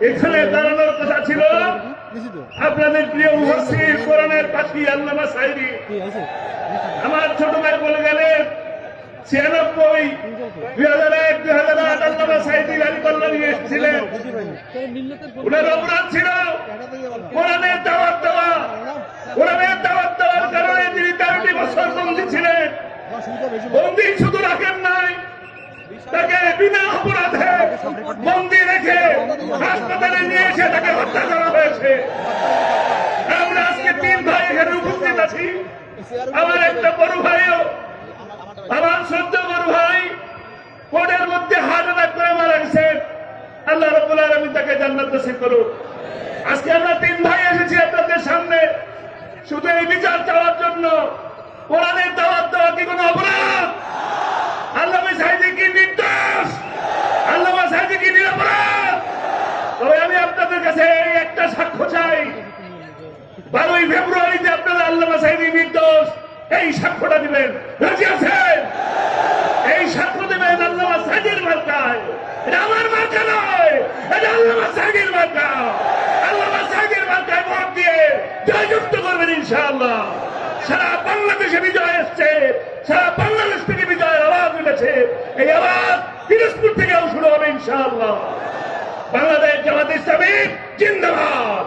এখানে দাঁড়ানোর কথা ছিল আপনাদের প্রিয় মুফাসসির কোরআনের পাখি আল্লামা সাঈদী। আমার ছোট ভাই বলে গেলেন 96, 2001, 2008 আল্লামা সাঈদী গাড়িপাল্লা নিয়ে এসেছিলেন। ওনার অপরাধ ছিল কোরআনের দাওয়াত দেওয়া। কোরআনের দাওয়াত দেওয়ার কারণে তিনি 13টি বছর বন্দী ছিলেন। বন্দী শুধু রাখেন নাই, তাকে বিনা অপরাধে বন্দী রেখে হাসপাতালে নিয়ে এসে তাকে হত্যা করা হয়েছে। আমরা আজকে 3 ভাই এখানে উপস্থিত আছি। আমার একটা বড় ভাইও, আমার শ্রদ্ধা বড় ভাই কোর্টের মধ্যে হার্ট অ্যাটাক করে মারা গেছেন। আল্লাহ রাব্বুল আলামিন তাকে জান্নাত নসিব করুন। আজকে আমরা 3 ভাই এসেছি আপনাদের সামনে শুধু এই বিচার চাওয়ার জন্য। কোরআনের দাওয়াত দেওয়া কি কোনো অপরাধ? আল্লামা সাঈদী কি নির্দোষ? আল্লামা সাঈদী কি নিরপরাধ? তবে আমি আপনাদের কাছে এই একটা সাক্ষ্য চাই, 12ই ফেব্রুয়ারিতে আপনারা আল্লামা সাঈদী নির্দোষ এই সাক্ষ্যটা দিবেন। রাজি আছেন? এই সাক্ষ্য দেবেন আল্লামা সাঈদীর মার্কায়। এটা আমার মার্কা নয়, এটা আল্লামা সাঈদীর মার্কা। আল্লামা সাঈদীর মার্কায় ভোট দিয়ে জয়যুক্ত করবেন ইনশাআল্লাহ। সারা বাংলাদেশে বিজয় এসছে, সারা বাংলাদেশ থেকে বিজয়ের আওয়াজ উঠেছে। এই আওয়াজ দিনাজপুর থেকেও শুরু হবে ইনশাআল্লাহ। বাংলাদেশ জামাত ইসলামী জিন্দাবাদ।